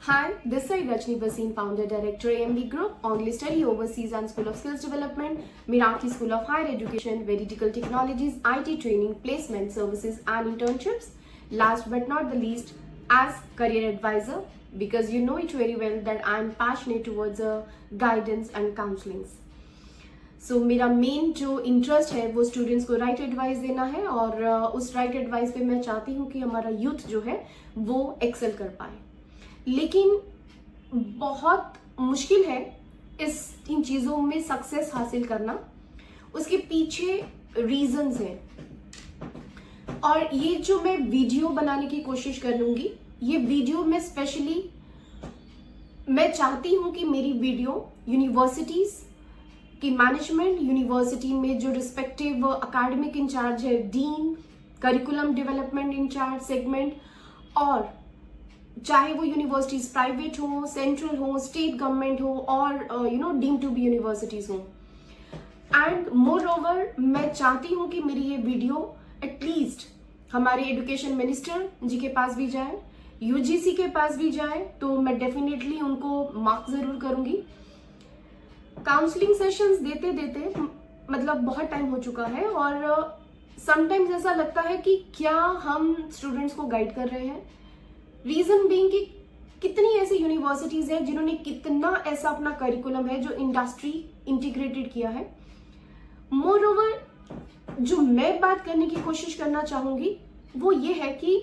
Hi, this is Rajni Basin, founder director AMD Group, Only Study Overseas and School of Skills Development, Miraki School of Higher Education, Veridical Technologies, IT training, placement services and internships. Last but not the least, as career advisor, because you know it very well that I am passionate towards guidance and counseling. सो मेरा main जो interest है वो students को right advice देना है और उस right advice पे मैं चाहती हूँ कि हमारा यूथ जो है वो एक्सेल कर पाए। लेकिन बहुत मुश्किल है इन चीज़ों में सक्सेस हासिल करना। उसके पीछे रीजंस हैं और ये जो मैं वीडियो बनाने की कोशिश करूँगी, ये वीडियो में स्पेशली मैं चाहती हूँ कि मेरी वीडियो यूनिवर्सिटीज़ कि मैनेजमेंट, यूनिवर्सिटी में जो रिस्पेक्टिव एकेडमिक इंचार्ज है, dean, curriculum development incharge segment, और चाहे वो यूनिवर्सिटीज प्राइवेट हो, सेंट्रल हो, स्टेट गवर्नमेंट हो और डीम टू बी यूनिवर्सिटीज हो। एंड मोर ओवर मैं चाहती हूँ कि मेरी ये वीडियो एटलीस्ट हमारे एजुकेशन मिनिस्टर जी के पास भी जाए, यूजीसी के पास भी जाए, तो मैं डेफिनेटली उनको मार्क जरूर करूंगी। काउंसलिंग सेशंस देते देते मतलब बहुत टाइम हो चुका है और समटाइम्स ऐसा लगता है कि क्या हम स्टूडेंट्स को गाइड कर रहे हैं। रीजन बीइंग कि कितनी ऐसी यूनिवर्सिटीज हैं जिन्होंने कितना ऐसा अपना करिकुलम है जो इंडस्ट्री इंटीग्रेटेड किया है। मोर ओवर जो मैं बात करने की कोशिश करना चाहूंगी वो ये है कि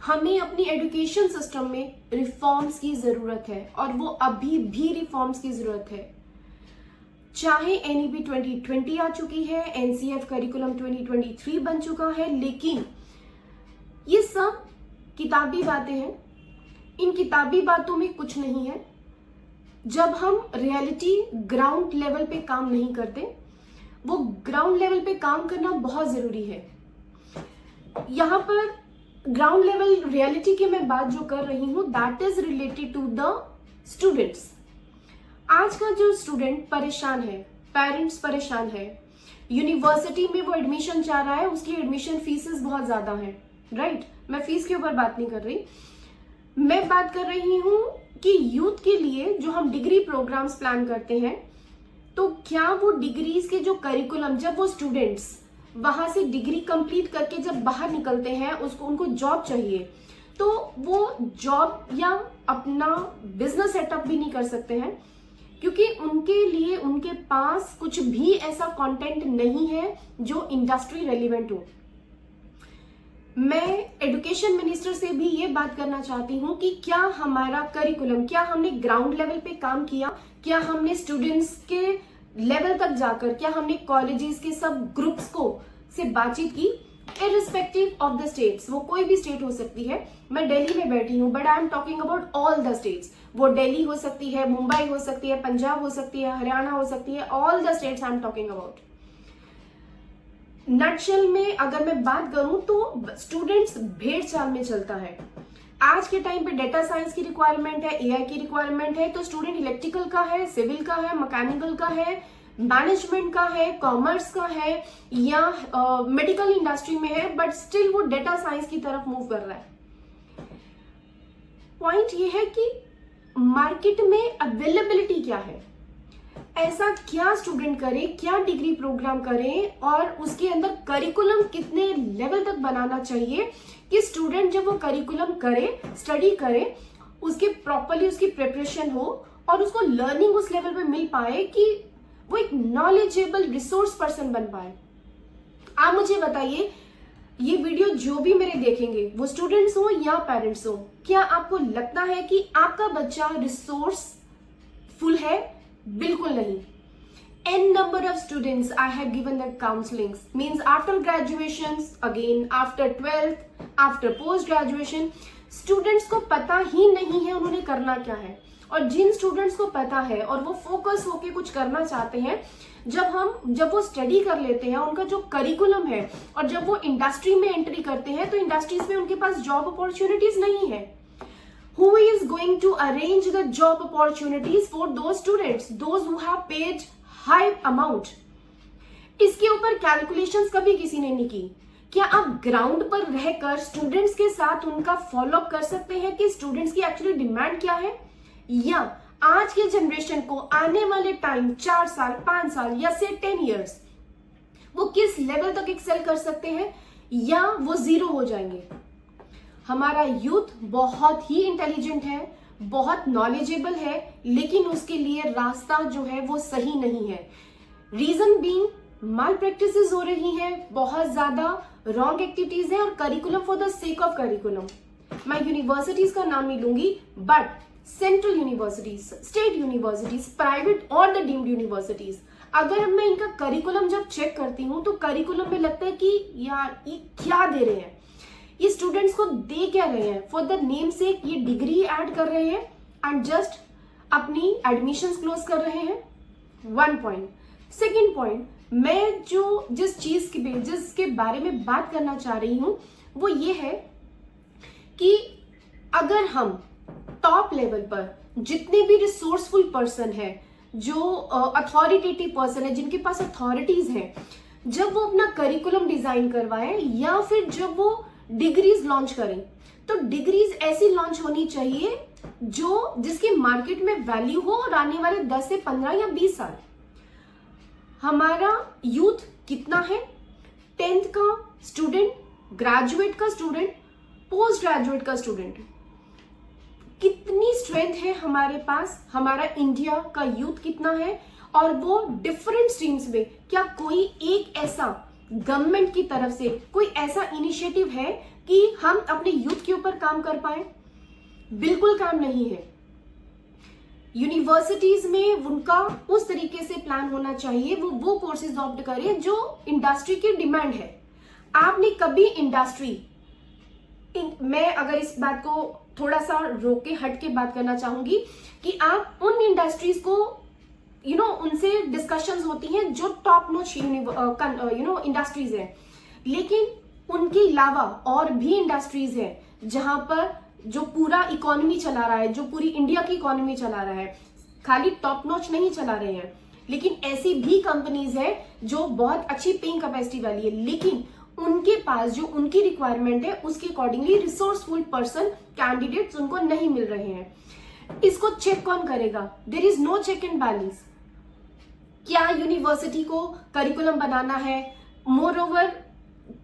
हमें अपनी एजुकेशन सिस्टम में रिफॉर्म्स की जरूरत है और वो अभी भी रिफॉर्म्स की जरूरत है। चाहे एनईपी 2020 आ चुकी है, एनसीएफ करिकुलम 2023 बन चुका है, लेकिन ये सब किताबी बातें हैं। इन किताबी बातों में कुछ नहीं है जब हम रियलिटी ग्राउंड लेवल पे काम नहीं करते। वो ग्राउंड लेवल पे काम करना बहुत जरूरी है। यहाँ पर ग्राउंड लेवल रियलिटी की मैं बात जो कर रही हूं that is related to the students. आज का जो स्टूडेंट परेशान है, पेरेंट्स परेशान है, यूनिवर्सिटी में वो एडमिशन चाह रहा है, उसकी एडमिशन फीसेस बहुत ज्यादा है, राइट? मैं फीस के ऊपर बात नहीं कर रही, मैं बात कर रही हूं कि यूथ के लिए जो हम डिग्री प्रोग्राम्स प्लान करते हैं, तो क्या वो डिग्रीज के जो करिकुलम, जब वो स्टूडेंट्स वहां से डिग्री कंप्लीट करके जब बाहर निकलते हैं, उनको जॉब चाहिए, तो वो जॉब या अपना बिजनेस सेटअप भी नहीं कर सकते हैं क्योंकि उनके लिए उनके पास कुछ भी ऐसा कंटेंट नहीं है जो इंडस्ट्री रेलिवेंट हो। मैं एजुकेशन मिनिस्टर से भी ये बात करना चाहती हूँ कि क्या हमारा करिकुलम, क्या हमने ग्राउंड लेवल पे काम किया, क्या हमने स्टूडेंट्स के लेवल तक जाकर, क्या हमने कॉलेजेस के सब ग्रुप्स को से बातचीत की, इररिस्पेक्टिव ऑफ द स्टेट्स। वो कोई भी स्टेट हो सकती है। मैं दिल्ली में बैठी हूँ but I am talking about all the states. वो दिल्ली हो सकती है, मुंबई हो सकती है, पंजाब हो सकती है, हरियाणा हो सकती है, all the states I am talking about. Nutshell में अगर मैं बात करूं तो स्टूडेंट्स भेड़ चाल में चलता है। आज के टाइम पे डेटा साइंस की रिक्वायरमेंट है, एआई की रिक्वायरमेंट है, तो स्टूडेंट इलेक्ट्रिकल का है, सिविल का है, मैकेनिकल का है, मैनेजमेंट का है, कॉमर्स का है या मेडिकल इंडस्ट्री में है, बट स्टिल वो डेटा साइंस की तरफ मूव कर रहा है। पॉइंट ये है कि मार्केट में अवेलेबिलिटी क्या है, ऐसा क्या स्टूडेंट करे, क्या डिग्री प्रोग्राम करें और उसके अंदर करिकुलम कितने लेवल तक बनाना चाहिए कि स्टूडेंट जब वो करिकुलम करे, स्टडी करे, उसके प्रॉपरली उसकी प्रिपरेशन हो और उसको लर्निंग उस लेवल पे मिल पाए कि वो एक नॉलेजेबल रिसोर्स पर्सन बन पाए। आप मुझे बताइए, ये वीडियो जो भी मेरे देखेंगे वो स्टूडेंट्स हो या पेरेंट्स हो, क्या आपको लगता है कि आपका बच्चा रिसोर्स फुल है? बिल्कुल नहीं। N number of students I have given the counselings, means after graduations, again after 12th, after post graduation, students को पता ही नहीं है उन्होंने करना क्या है। और जिन स्टूडेंट्स को पता है और वो फोकस होके कुछ करना चाहते हैं, जब वो स्टडी कर लेते हैं, उनका जो करिकुलम है और जब वो इंडस्ट्री में एंट्री करते हैं तो इंडस्ट्रीज में उनके पास जॉब अपॉर्चुनिटीज नहीं है। Who is going to arrange the job opportunities for those students, those who have paid high amount? इसके ऊपर कैलकुलेशंस कभी किसी ने नहीं की क्या आप ग्राउंड पर रहकर स्टूडेंट्स के साथ उनका फॉलोअप कर सकते हैं कि स्टूडेंट्स की एक्चुअली डिमांड क्या है, या आज के जनरेशन को आने वाले टाइम 4 साल 5 साल या से 10 इयर्स वो किस लेवल तक एक्सेल कर सकते हैं, या वो जीरो हो जाएंगे। हमारा यूथ बहुत ही इंटेलिजेंट है, बहुत नॉलेजेबल है, लेकिन उसके लिए रास्ता जो है वो सही नहीं है। रीजन बीइंग माल प्रैक्टिसेस हो रही हैं, बहुत ज्यादा रॉन्ग एक्टिविटीज है और curriculum for the sake of curriculum. मैं यूनिवर्सिटीज का नाम नहीं लूंगी, but central universities, state universities, private और द डीम्ड यूनिवर्सिटीज, अगर मैं इनका करिकुलम जब चेक करती हूँ तो करिकुलम में लगता है कि यार ये क्या दे रहे हैं, ये स्टूडेंट्स को दे क्या रहे हैं, फॉर द नेम से ये डिग्री ऐड कर रहे हैं एंड जस्ट अपनी एडमिशंस क्लोज कर रहे हैं। 1 पॉइंट। सेकेंड पॉइंट, मैं जिसके बारे में बात करना चाह रही हूं वो ये है कि अगर हम टॉप लेवल पर जितने भी रिसोर्सफुल पर्सन है, जो अथॉरिटेटिव पर्सन है, जिनके पास अथॉरिटीज हैं, जब वो अपना करिकुलम डिजाइन करवाएं या फिर जब वो डिग्रीज लॉन्च करें, तो डिग्रीज ऐसी लॉन्च होनी चाहिए जिसकी मार्केट में वैल्यू हो और आने वाले 10 से 15 या 20 साल। हमारा यूथ कितना है, 10th का स्टूडेंट, ग्रेजुएट का स्टूडेंट, पोस्ट ग्रेजुएट का स्टूडेंट, कितनी स्ट्रेंथ है हमारे पास, हमारा इंडिया का यूथ कितना है, और वो डिफरेंट स्ट्रीम्स में। क्या कोई एक ऐसा गवर्नमेंट की तरफ से कोई ऐसा इनिशिएटिव है कि हम अपने यूथ के ऊपर काम कर पाए? बिल्कुल काम नहीं है। यूनिवर्सिटीज में उनका उस तरीके से प्लान होना चाहिए, वो कोर्सेज ऑप्ट करें जो इंडस्ट्री की डिमांड है। आपने कभी मैं अगर इस बात को थोड़ा सा रोक के हट के बात करना चाहूंगी कि आप उन इंडस्ट्रीज को उनसे डिस्कशंस होती हैं जो टॉप नॉच इंडस्ट्रीज हैं, लेकिन उनके अलावा और भी इंडस्ट्रीज हैं जहां पर जो पूरा इकोनॉमी चला रहा है, जो पूरी इंडिया की इकोनॉमी चला रहा है, खाली टॉप नॉच नहीं चला रहे हैं, लेकिन ऐसी भी कंपनीज है जो बहुत अच्छी पेइंग कैपेसिटी वाली है, लेकिन उनके पास जो उनकी रिक्वायरमेंट है उसके अकॉर्डिंगली रिसोर्सफुल पर्सन, कैंडिडेट्स उनको नहीं मिल रहे हैं। इसको चेक कौन करेगा? There is no check and balance. क्या यूनिवर्सिटी को करिकुलम बनाना है? मोर ओवर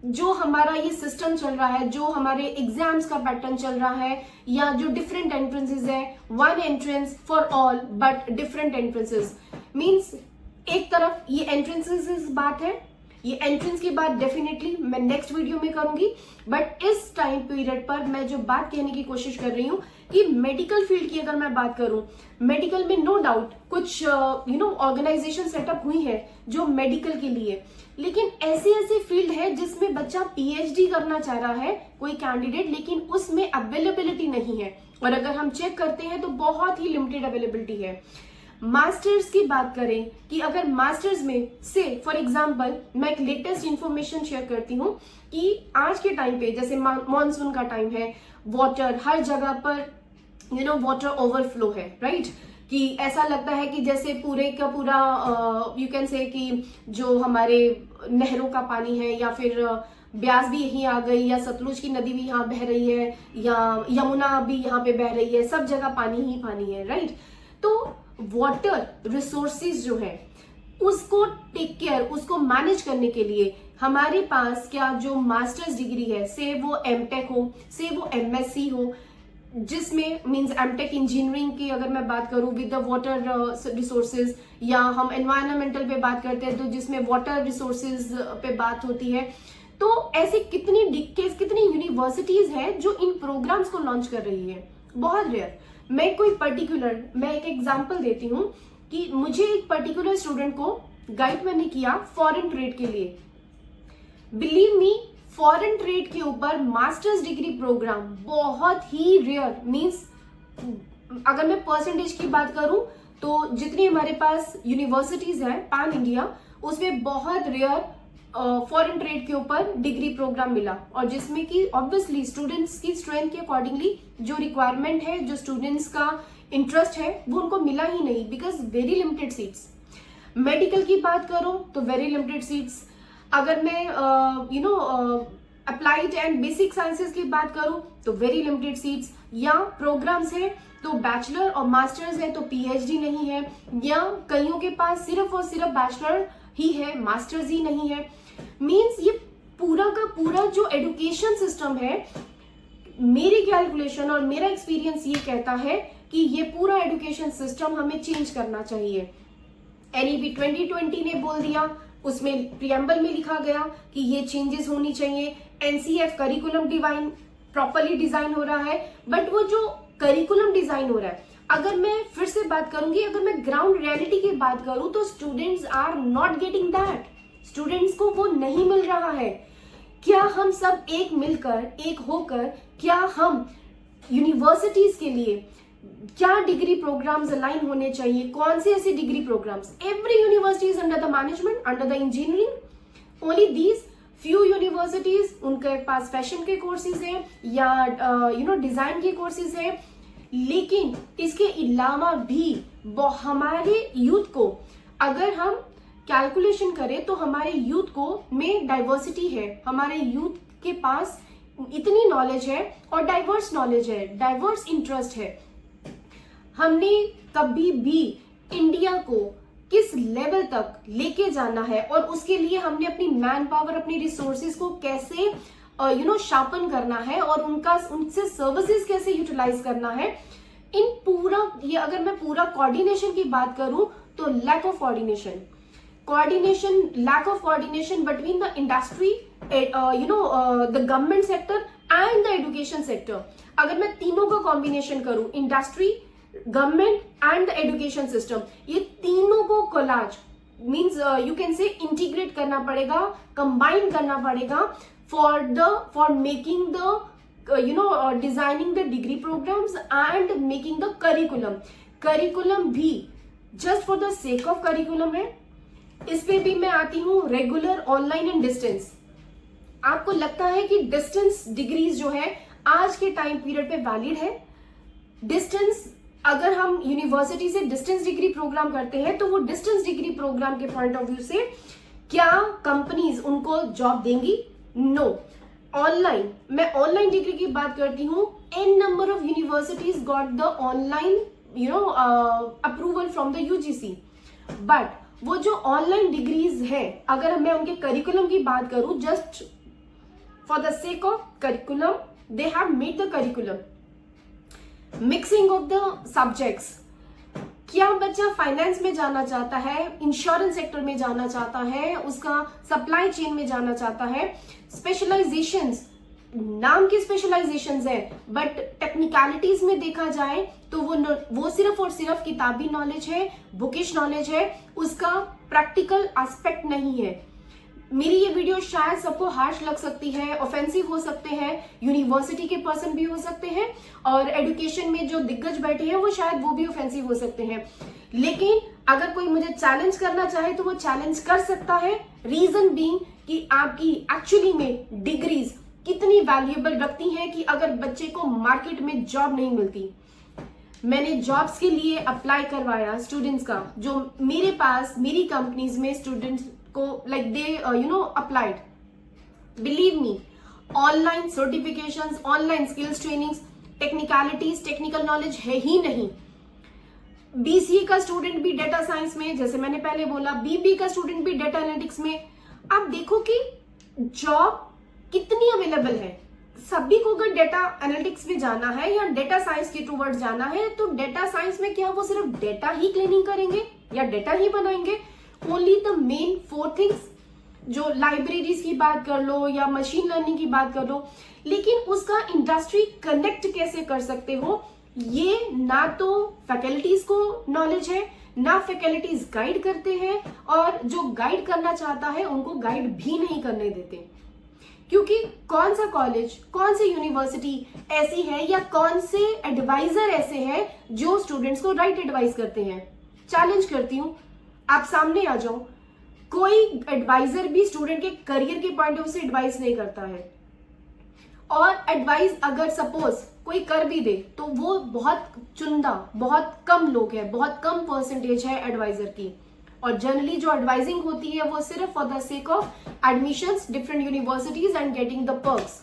जो हमारा ये सिस्टम चल रहा है, जो हमारे एग्जाम्स का पैटर्न चल रहा है, या जो डिफरेंट एंट्रेंसेस है, 1 entrance for all but different entrances, means एक तरफ ये एंट्रेंसेस बात है, ये एंट्रेंस की बात डेफिनेटली मैं नेक्स्ट वीडियो में करूंगी, बट इस टाइम पीरियड पर मैं जो बात कहने की कोशिश कर रही हूँ कि मेडिकल फील्ड की अगर मैं बात करूं, मेडिकल में नो डाउट कुछ ऑर्गेनाइजेशन सेटअप हुई है जो मेडिकल के लिए, लेकिन ऐसी फील्ड है जिसमें बच्चा पीएचडी करना चाह रहा है कोई कैंडिडेट, लेकिन उसमें अवेलेबिलिटी नहीं है, और अगर हम चेक करते हैं तो बहुत ही लिमिटेड अवेलेबिलिटी है। मास्टर्स की बात करें कि अगर मास्टर्स में से फॉर एग्जांपल मैं एक लेटेस्ट इंफॉर्मेशन शेयर करती हूँ कि आज के टाइम पे जैसे मॉनसून का टाइम है, वाटर हर जगह पर वाटर ओवरफ्लो है, राइट? कि ऐसा लगता है कि जैसे पूरे का पूरा यू कैन से कि जो हमारे नहरों का पानी है, या फिर ब्यास भी यहीं आ गई, या सतलुज की नदी भी यहाँ बह रही है, या यमुना भी यहाँ पे बह रही है, सब जगह पानी ही पानी है, राइट? तो वाटर रिसोर्सेज जो है उसको टेक केयर, उसको मैनेज करने के लिए हमारे पास क्या जो मास्टर्स डिग्री है, से वो एमटेक हो, से वो एमएससी हो, जिसमें मींस एमटेक इंजीनियरिंग की अगर मैं बात करूं विद द वाटर रिसोर्सेज, या हम एनवायरमेंटल पे बात करते हैं तो जिसमें वाटर रिसोर्सेज पे बात होती है, तो ऐसी कितनी यूनिवर्सिटीज हैं जो इन प्रोग्राम्स को लॉन्च कर रही है, बहुत रेयर। मैं एक एग्जांपल देती हूँ कि मुझे एक पर्टिकुलर स्टूडेंट को गाइड मैंने किया फॉरेन ट्रेड के लिए। बिलीव मी, फॉरेन ट्रेड के ऊपर मास्टर्स डिग्री प्रोग्राम बहुत ही रेयर, मींस अगर मैं परसेंटेज की बात करूं तो जितनी हमारे पास यूनिवर्सिटीज हैं पैन इंडिया, उसमें बहुत रेयर फॉरेन ट्रेड के ऊपर डिग्री प्रोग्राम मिला, और जिसमें कि ऑब्वियसली स्टूडेंट्स की स्ट्रेंथ के अकॉर्डिंगली जो रिक्वायरमेंट है, जो स्टूडेंट्स का इंटरेस्ट है, वो उनको मिला ही नहीं, because very limited seats. Medical की बात करूं तो वेरी लिमिटेड सीट्स। अगर मैं अप्लाइड एंड बेसिक साइंसेस की बात करूं तो वेरी लिमिटेड सीट्स, या प्रोग्राम्स है तो बैचलर और मास्टर्स है तो पीएचडी नहीं है, या कईयों के पास सिर्फ और सिर्फ बैचलर ही है, मास्टर्स ही नहीं है। मींस ये पूरा का पूरा जो एजुकेशन सिस्टम है, मेरी कैलकुलेशन और मेरा एक्सपीरियंस ये कहता है कि ये पूरा एजुकेशन सिस्टम हमें चेंज करना चाहिए। एनईपी 2020 ने बोल दिया, उसमें प्रियम्बल में लिखा गया कि ये चेंजेस होनी चाहिए। NCF curriculum divine properly design हो रहा है, बट वो जो करिकुलम डिजाइन हो रहा है, अगर मैं फिर से बात करूंगी, अगर मैं ग्राउंड रियलिटी की बात करूं तो students are not getting that. Students को वो नहीं मिल रहा है। क्या हम सब एक मिलकर, एक होकर, क्या हम यूनिवर्सिटीज के लिए क्या डिग्री प्रोग्राम्स अलाइन होने चाहिए, कौन से ऐसे degree programs? Every university is under the management, under the engineering, only these few universities, उनके पास फैशन के कोर्सेज हैं या डिजाइन के कोर्सेज हैं। लेकिन इसके अलावा भी हमारे यूथ को अगर हम कैलकुलेशन करें तो हमारे यूथ को में डाइवर्सिटी है, हमारे यूथ के पास इतनी नॉलेज है और डाइवर्स नॉलेज है, डाइवर्स इंटरेस्ट है। हमने कभी भी इंडिया को किस लेवल तक लेके जाना है और उसके लिए हमने अपनी मैन पावर, अपनी रिसोर्सेज को कैसे शार्पन करना है और उनसे सर्विसेज कैसे यूटिलाइज करना है, इन पूरा ये अगर मैं पूरा कोऑर्डिनेशन की बात करूं तो lack of coordination between the industry, the government sector and the education sector. अगर मैं तीनों का कॉम्बिनेशन करूं, industry, government and the education system, ये तीनों को collage means you can say integrate करना पड़ेगा, कंबाइन करना पड़ेगा for making the designing the degree programs and making the curriculum भी just for the sake of curriculum है। इस पे भी मैं आती हूँ रेगुलर, ऑनलाइन एंड डिस्टेंस। आपको लगता है कि डिस्टेंस डिग्रीज जो है आज के टाइम पीरियड पे वैलिड है? डिस्टेंस, अगर हम यूनिवर्सिटी से डिस्टेंस डिग्री प्रोग्राम करते हैं तो वो डिस्टेंस डिग्री प्रोग्राम के पॉइंट ऑफ व्यू से क्या कंपनीज उनको जॉब देंगी? नो। ऑनलाइन, मैं ऑनलाइन डिग्री की बात करती हूँ, an number of universities got the online approval from the UGC, but वो जो ऑनलाइन डिग्रीज है, अगर मैं उनके करिकुलम की बात करूं, just for the sake of curriculum they have made the curriculum mixing of the subjects. क्या बच्चा फाइनेंस में जाना चाहता है, इंश्योरेंस सेक्टर में जाना चाहता है, उसका सप्लाई चेन में जाना चाहता है, स्पेशलाइजेशंस, नाम की स्पेशलाइजेशंस है, बट टेक्निकलिटीज में देखा जाए तो वो सिर्फ और सिर्फ किताबी नॉलेज है, बुकिश नॉलेज है, उसका प्रैक्टिकल एस्पेक्ट नहीं है। मेरी ये वीडियो शायद सबको हार्श लग सकती है, ऑफेंसिव हो सकते हैं, यूनिवर्सिटी के पर्सन भी हो सकते हैं और एजुकेशन में जो दिग्गज बैठे हैं वो शायद वो भी ऑफेंसिव हो सकते हैं। लेकिन अगर कोई मुझे चैलेंज करना चाहे तो वो चैलेंज कर सकता है, रीजन बीइंग कि आपकी एक्चुअली में डिग्रीज कितनी वैल्यूएबल रखती हैं कि अगर बच्चे को मार्केट में जॉब नहीं मिलती। मैंने जॉब्स के लिए अप्लाई करवाया स्टूडेंट्स का, जो मेरे पास मेरी कंपनीज में स्टूडेंट्स को like they applied, believe me, online certifications, online skills trainings, technicalities, technical knowledge है ही नहीं। बीसीए का स्टूडेंट भी डेटा साइंस में, जैसे मैंने पहले बोला, बीबी का स्टूडेंट भी डेटा एनालिटिक्स में। आप देखो कि जॉब कितनी अवेलेबल है। सभी को अगर डेटा एनालिटिक्स में जाना है या डेटा साइंस के टूवर्ड जाना है तो डेटा साइंस में क्या वो सिर्फ डेटा ही क्लीनिंग करेंगे या डेटा ही बनाएंगे? ओनली द मेन 4 थिंग्स, जो लाइब्रेरीज की बात कर लो या मशीन लर्निंग की बात कर लो, लेकिन उसका इंडस्ट्री कनेक्ट कैसे कर सकते हो, ये ना तो फैकल्टीज को नॉलेज है, ना फैकल्टीज गाइड करते हैं, और जो गाइड करना चाहता है उनको गाइड भी नहीं करने देते। क्योंकि कौन सा कॉलेज, कौन सी यूनिवर्सिटी ऐसी है या कौन से एडवाइजर ऐसे हैं जो स्टूडेंट्स को राइट एडवाइस करते हैं? चैलेंज करती हूं, आप सामने आ जाओ। कोई एडवाइजर भी स्टूडेंट के करियर के पॉइंट ऑफ व्यू से एडवाइस नहीं करता है, और एडवाइस अगर सपोज कोई कर भी दे तो वो बहुत चुनिंदा, बहुत कम लोग हैं, बहुत कम परसेंटेज है एडवाइजर की। और जनरली जो एडवाइजिंग होती है वो सिर्फ for the sake of admissions, different universities and getting the perks.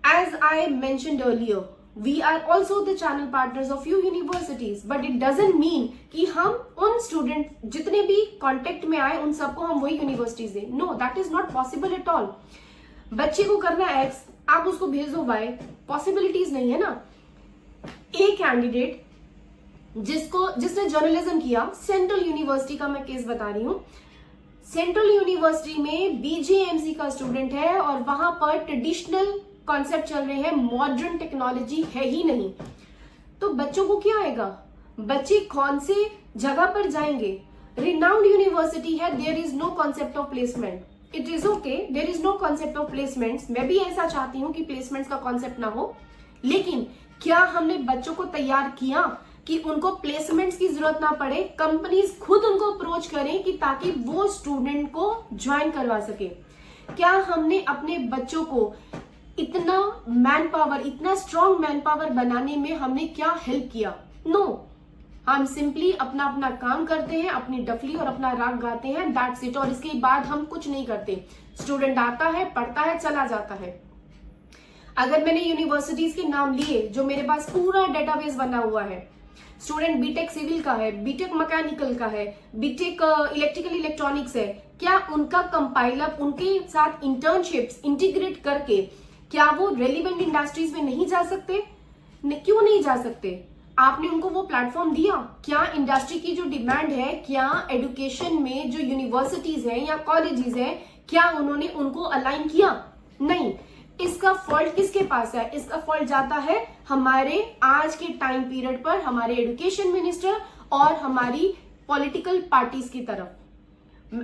As I mentioned earlier, we are also the channel partners of few universities, but it doesn't mean कि हम उन स्टूडेंट जितने भी कांटेक्ट में आए उन सबको हम वही यूनिवर्सिटीज दें. No, that is not possible at all. बच्चे को करना X, आप उसको भेज दो Y, पॉसिबिलिटीज नहीं है ना. एक कैंडिडेट जिसने जर्नलिज्म किया, सेंट्रल यूनिवर्सिटी का मैं केस बता रही हूँ. सेंट्रल यूनिवर्सिटी में BJMC का स्टूडेंट है और वहां पर ट्रेडिशनल कॉन्सेप्ट चल रहे हैं, मॉडर्न टेक्नोलॉजी है ही नहीं. तो बच्चों को क्या आएगा? बच्चे कौन से जगह पर जाएंगे? रिनाउंड यूनिवर्सिटी है, there is no concept of placement. It is okay, there is no concept of placements. मैं भी ऐसा चाहती हूं कि प्लेसमेंट्स का कॉन्सेप्ट ना हो, लेकिन क्या हमने बच्चों को तैयार किया कि उनको प्लेसमेंट्स की जरूरत ना पड़े? कंपनीज खुद उनको अप्रोच करें कि ताकि वो स्टूडेंट को ज्वाइन करवा सके. क्या हमने अपने बच्चों को इतना मैन पावर, इतना स्ट्रॉन्ग मैन पावर बनाने में हमने क्या हेल्प किया? नो, हम सिंपली अपना अपना काम करते हैं, अपनी डफली और अपना राग गाते हैं, दैट्स इट. और इसके बाद हम कुछ नहीं करते. स्टूडेंट आता है, पढ़ता है, चला जाता है. अगर मैंने यूनिवर्सिटीज के नाम लिए जो मेरे पास पूरा डेटाबेस बना हुआ है, स्टूडेंट बीटेक सिविल का है, बीटेक मैकेनिकल का है, बीटेक इलेक्ट्रिकल इलेक्ट्रॉनिक्स है, क्या उनका कंपाइलर, उनके साथ इंटर्नशिप्स इंटीग्रेट करके क्या वो रेलिवेंट इंडस्ट्रीज में नहीं जा सकते? क्यों नहीं जा सकते? आपने उनको वो प्लेटफॉर्म दिया? क्या इंडस्ट्री की जो डिमांड है, क्या एजुकेशन में जो यूनिवर्सिटीज हैं या कॉलेजेस हैं, क्या उन्होंने उनको अलाइन किया? नहीं. इसका फॉल्ट किसके पास है? इसका फॉल्ट जाता है हमारे आज के टाइम पीरियड पर हमारे एजुकेशन मिनिस्टर और हमारी पॉलिटिकल पार्टीज की तरफ.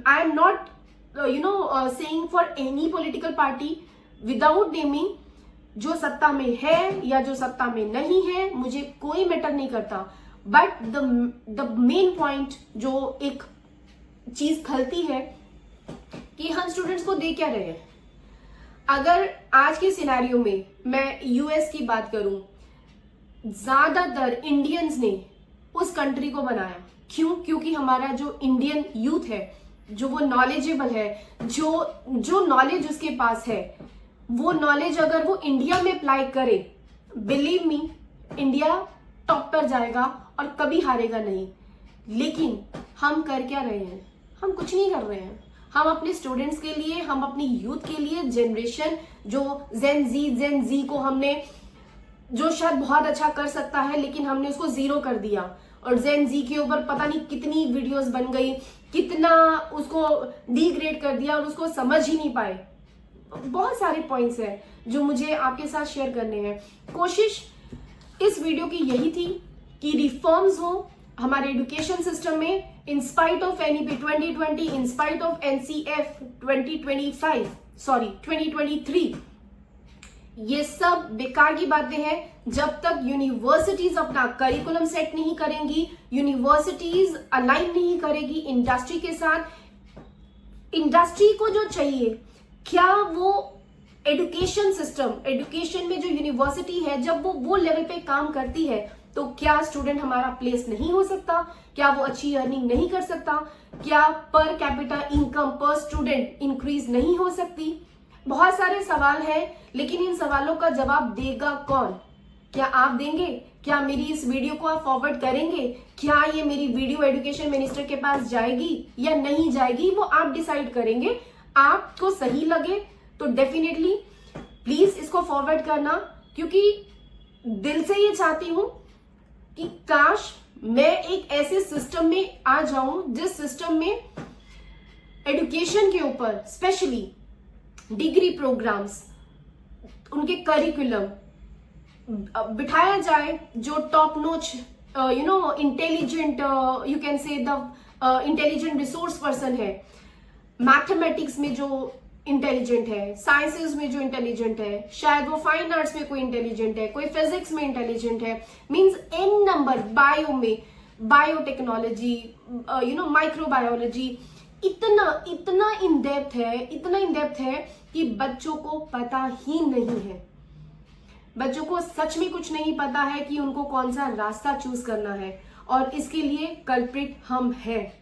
I am not saying for any political party without naming. जो सत्ता में है या जो सत्ता में नहीं है, मुझे कोई मैटर नहीं करता. बट द मेन पॉइंट जो एक चीज खलती है कि हम स्टूडेंट्स को दे क्या रहे हैं. अगर आज के सिनेरियो में मैं यूएस की बात करूं, ज्यादातर इंडियंस ने उस कंट्री को बनाया. क्यों? क्योंकि हमारा जो इंडियन यूथ है, जो वो नॉलेजेबल है, जो नॉलेज उसके पास है, वो नॉलेज अगर वो इंडिया में अप्लाई करे, बिलीव मी, इंडिया टॉप पर जाएगा और कभी हारेगा नहीं. लेकिन हम कर क्या रहे हैं? हम कुछ नहीं कर रहे हैं. हम अपने स्टूडेंट्स के लिए, हम अपनी यूथ के लिए, जनरेशन जो जेन जी को हमने, जो शायद बहुत अच्छा कर सकता है लेकिन हमने उसको जीरो कर दिया, और जेन जी के ऊपर पता नहीं कितनी वीडियोस बन गई, कितना उसको डिग्रेड कर दिया और उसको समझ ही नहीं पाए. बहुत सारे पॉइंट्स हैं जो मुझे आपके साथ शेयर करने हैं. कोशिश इस वीडियो की यही थी कि रिफॉर्म्स हो हमारे एजुकेशन सिस्टम में, in spite of NEP 2020, in spite of NCF 2023. ये सब बेकार की बातें हैं. जब तक यूनिवर्सिटीज अपना करिकुलम सेट नहीं करेंगी, यूनिवर्सिटीज अलाइन नहीं करेगी इंडस्ट्री के साथ, इंडस्ट्री को जो चाहिए, क्या वो एजुकेशन सिस्टम, एजुकेशन में जो यूनिवर्सिटी है, जब वो लेवल पे काम करती है, तो क्या स्टूडेंट हमारा प्लेस नहीं हो सकता? क्या वो अच्छी अर्निंग नहीं कर सकता? क्या पर कैपिटा इनकम पर स्टूडेंट इंक्रीज नहीं हो सकती? बहुत सारे सवाल हैं, लेकिन इन सवालों का जवाब देगा कौन? क्या आप देंगे? क्या मेरी इस वीडियो को आप फॉरवर्ड करेंगे? क्या ये मेरी वीडियो एजुकेशन मिनिस्टर के पास जाएगी या नहीं जाएगी? वो आप डिसाइड करेंगे. आपको सही लगे तो डेफिनेटली प्लीज इसको फॉरवर्ड करना, क्योंकि दिल से ये चाहती हूं कि काश मैं एक ऐसे सिस्टम में आ जाऊं जिस सिस्टम में एजुकेशन के ऊपर स्पेशली डिग्री प्रोग्राम्स, उनके करिकुलम बिठाया जाए, जो टॉप नोच इंटेलिजेंट, यू कैन से द इंटेलिजेंट रिसोर्स पर्सन है, मैथमेटिक्स में जो इंटेलिजेंट है, साइंसेस में जो इंटेलिजेंट है, शायद वो फाइन आर्ट्स में कोई इंटेलिजेंट है, कोई फिजिक्स में इंटेलिजेंट है, मींस एन नंबर, बायो में, बायोटेक्नोलॉजी, माइक्रोबायोलॉजी, इतना इन डेप्थ है कि बच्चों को पता ही नहीं है. बच्चों को सच में कुछ नहीं पता है कि उनको कौन सा रास्ता चूज करना है, और इसके लिए कल्प्रिट हम हैं.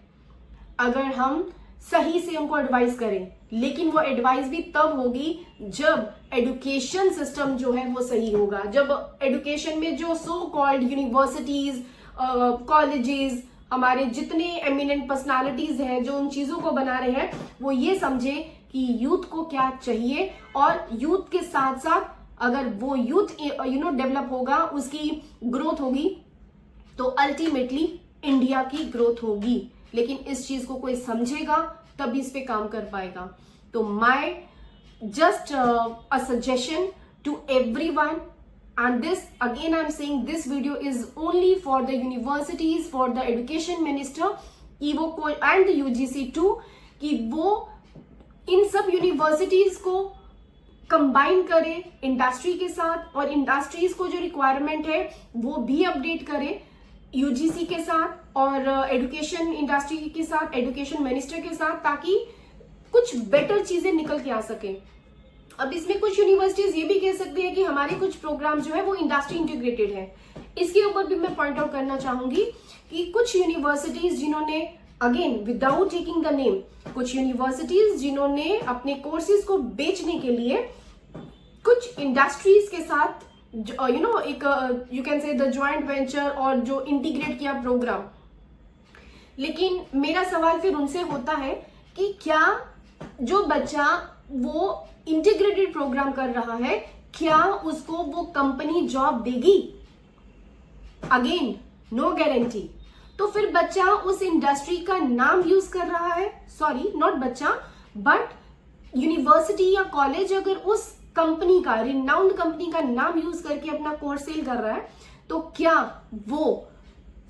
अगर हम सही से उनको एडवाइस करें, लेकिन वो एडवाइस भी तब होगी जब एजुकेशन सिस्टम जो है वो सही होगा, जब एजुकेशन में जो सो कॉल्ड यूनिवर्सिटीज, कॉलेजेस, हमारे जितने एमिनेंट पर्सनालिटीज हैं जो उन चीजों को बना रहे हैं, वो ये समझे कि यूथ को क्या चाहिए, और यूथ के साथ साथ अगर वो यूथ डेवलप होगा, उसकी ग्रोथ होगी, तो अल्टीमेटली इंडिया की ग्रोथ होगी। लेकिन इस चीज को कोई समझेगा तभी इस पे काम कर पाएगा। तो my just a suggestion to everyone, and this again I'm saying this video is only for the universities, for the education minister, EVO and the UGC too, कि वो इन सब यूनिवर्सिटीज को कंबाइन करे इंडस्ट्री के साथ, और इंडस्ट्रीज को जो रिक्वायरमेंट है वो भी अपडेट करे यूजीसी के साथ और एजुकेशन इंडस्ट्री के साथ, एजुकेशन मिनिस्टर के साथ, ताकि कुछ बेटर चीजें निकल के आ सके। अब इसमें कुछ यूनिवर्सिटीज ये भी कह सकती है कि हमारे कुछ प्रोग्राम जो है वो इंडस्ट्री इंटीग्रेटेड है। इसके ऊपर भी मैं पॉइंट आउट करना चाहूंगी कि कुछ यूनिवर्सिटीज जिन्होंने, again without taking the name, कुछ यूनिवर्सिटीज जिन्होंने अपने कोर्सेज को बेचने के लिए कुछ इंडस्ट्रीज के साथ एक यू कैन से द ज्वाइंट वेंचर और जो इंटीग्रेट किया प्रोग्राम। लेकिन मेरा सवाल फिर उनसे होता है कि क्या जो बच्चा वो इंटीग्रेटेड प्रोग्राम कर रहा है, क्या उसको वो कंपनी जॉब देगी? Again no guarantee. तो फिर बच्चा उस इंडस्ट्री का नाम यूज कर रहा है, सॉरी नॉट बच्चा बट यूनिवर्सिटी या कॉलेज अगर उस कंपनी का, रिनाउंड कंपनी का नाम यूज करके अपना कोर्स सेल कर रहा है, तो क्या वो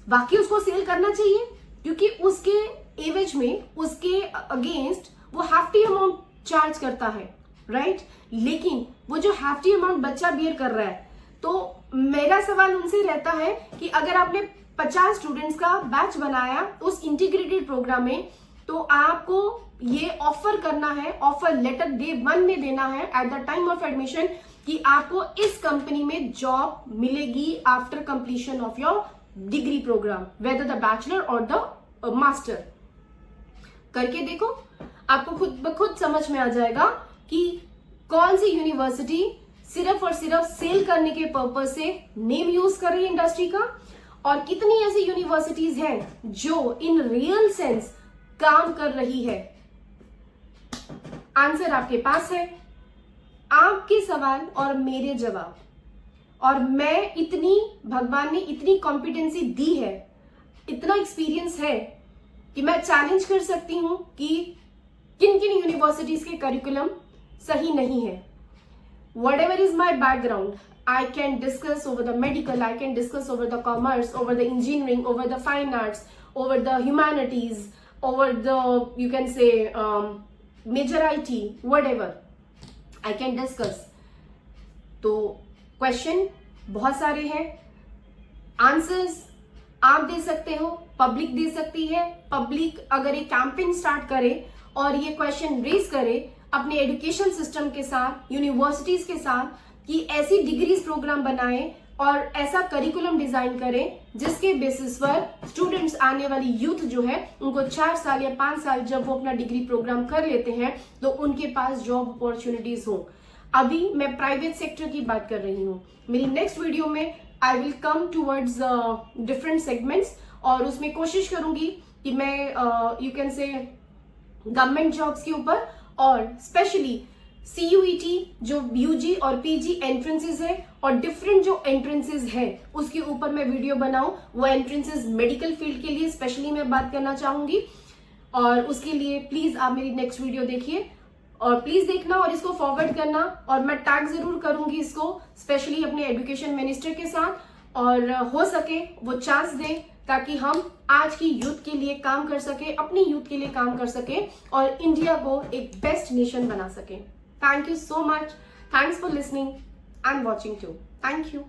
बाकी उसको सेल करना चाहिए? क्योंकि उसके एवज में, उसके अगेंस्ट वो hefty अमाउंट चार्ज करता है, राइट? लेकिन वो जो hefty अमाउंट बच्चा बियर कर रहा है, तो मेरा सवाल उनसे रहता है कि अगर आपने 50 स्टूडेंट्स का बैच बनाया उस इंटीग्रेटेड प्रोग्राम में, तो आपको ये ऑफर करना है, ऑफर लेटर डे 1 में देना है at the time of admission कि आपको इस कंपनी में जॉब मिलेगी after completion of your degree program, whether the bachelor और द मास्टर। करके देखो, आपको खुद समझ में आ जाएगा कि कौन सी यूनिवर्सिटी सिर्फ और सिर्फ सेल करने के पर्पज से नेम यूज कर रही है इंडस्ट्री का, और कितनी ऐसी यूनिवर्सिटीज हैं जो इन रियल सेंस काम कर रही है। आंसर आपके पास है, आपके सवाल और मेरे जवाब। और मैं भगवान ने इतनी कॉम्पिटेंसी दी है, इतना एक्सपीरियंस है कि मैं चैलेंज कर सकती हूं कि किन किन यूनिवर्सिटीज के करिकुलम सही नहीं है। Whatever is my background, I can discuss over the medical, I can discuss over the commerce, over the engineering, over the fine arts, over the humanities, over the, you can say, major IT, whatever. I can discuss. तो question बहुत सारे हैं, answers आप दे सकते हो, public दे सकती है। Public अगर एक कैंपेन स्टार्ट करे और ये क्वेश्चन रेज करे अपने एजुकेशन सिस्टम के साथ, यूनिवर्सिटीज के साथ, कि ऐसी डिग्रीज प्रोग्राम बनाए और ऐसा करिकुलम डिजाइन करें जिसके बेसिस पर स्टूडेंट्स, आने वाली यूथ जो है, उनको 4 साल या 5 साल जब वो अपना डिग्री प्रोग्राम कर लेते हैं तो उनके पास जॉब अपॉर्चुनिटीज हो। अभी मैं प्राइवेट सेक्टर की बात कर रही हूँ। मेरी नेक्स्ट वीडियो में I will come towards different segments, और उसमें कोशिश करूंगी कि मैं यू कैन से गवर्नमेंट जॉब्स के ऊपर और स्पेशली CUET जो UG और PG एंट्रेंसेस है और डिफरेंट जो एंट्रेंसेस है उसके ऊपर मैं वीडियो बनाऊं। वो एंट्रेंसेस मेडिकल फील्ड के लिए स्पेशली मैं बात करना चाहूंगी, और उसके लिए प्लीज आप मेरी नेक्स्ट वीडियो देखिए और प्लीज देखना और इसको फॉरवर्ड करना, और मैं टैग जरूर करूंगी इसको स्पेशली अपने एजुकेशन मिनिस्टर के साथ, और हो सके वो चांस दें ताकि हम आज की यूथ के लिए काम कर सके, अपनी यूथ के लिए काम कर सके और इंडिया को एक बेस्ट नेशन बना सके। Thank you so much. Thanks for listening and watching too. Thank you.